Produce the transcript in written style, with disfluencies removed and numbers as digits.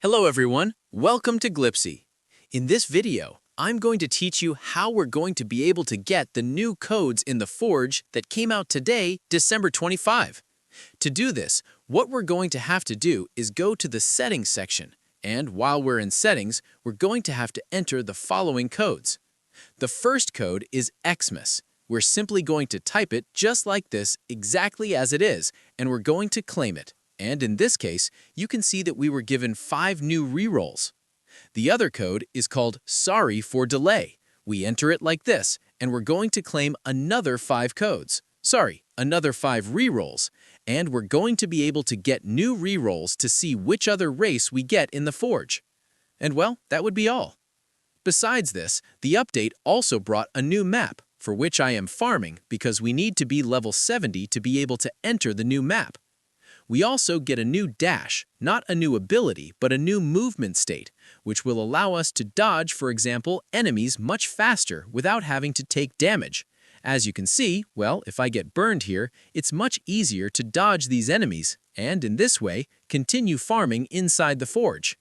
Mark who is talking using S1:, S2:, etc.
S1: Hello everyone, welcome to Glipsy. In this video, I'm going to teach you how we're going to be able to get the new codes in the Forge that came out today, December 25. To do this, what we're going to have to do is go to the Settings section, and while we're in Settings, we're going to have to enter the following codes. The first code is Xmas. We're simply going to type it just like this, exactly as it is, and we're going to claim it. And in this case, you can see that we were given 5 new rerolls. The other code is called Sorry for Delay. We enter it like this, and we're going to claim another 5 codes. Another 5 rerolls. And we're going to be able to get new rerolls to see which other race we get in the Forge. And well, that would be all. Besides this, the update also brought a new map, for which I am farming because we need to be level 70 to be able to enter the new map. We also get a new dash, not a new ability, but a new movement state, which will allow us to dodge, for example, enemies much faster without having to take damage. As you can see, well, if I get burned here, it's much easier to dodge these enemies, and in this way, continue farming inside the Forge.